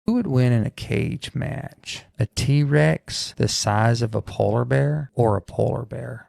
Who would win in a cage match? A T-Rex the size of a polar bear or a polar bear?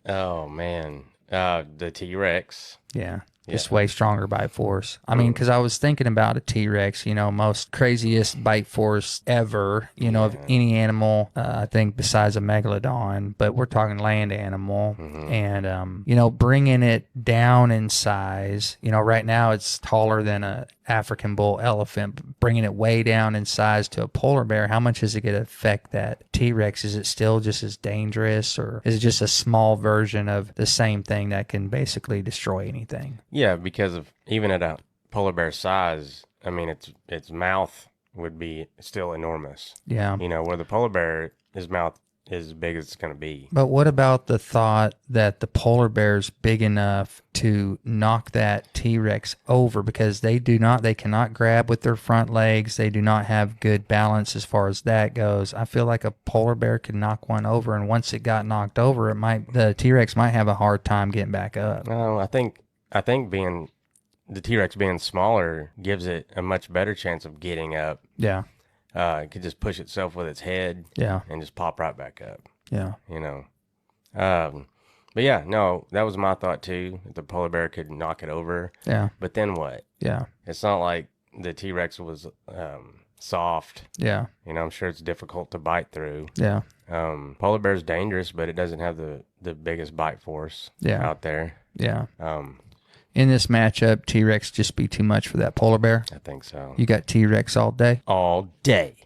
Oh man, the T Rex. Yeah. Just Yeah. way stronger bite force. I mean, Mm. because I was thinking about a T-Rex, most craziest bite force ever, of Yeah. any animal, I think besides a megalodon, but we're talking land animal. Hmm. And, bringing it down in size, right now it's taller than a African bull elephant, but bringing it way down in size to a polar bear, how much is it going to affect that T-Rex? Is it still just as dangerous, or is it just a small version of the same thing that can basically destroy anything? Yeah, because of even at a polar bear size, I mean, its mouth would be still enormous. Yeah. Where the polar bear, his mouth is as big as it's gonna be. But what about the thought that the polar bear's big enough to knock that T-Rex over, because they cannot grab with their front legs. They do not have good balance as far as that goes. I feel like a polar bear could knock one over, and once it got knocked over, the T-Rex might have a hard time getting back up. No, I think being the T Rex being smaller gives it a much better chance of getting up. Yeah. It could just push itself with its head Yeah. and just pop right back up. Yeah. You know. Um, but yeah, no, that was my thought too. That the polar bear could knock it over. Yeah. But then what? Yeah. It's not like the T Rex was soft. Yeah. I'm sure it's difficult to bite through. Yeah. Polar bear's dangerous, but it doesn't have the biggest bite force Yeah. out there. Yeah. Um, In this matchup, T-Rex just be too much for that polar bear. I think so. You got T-Rex all day. All day.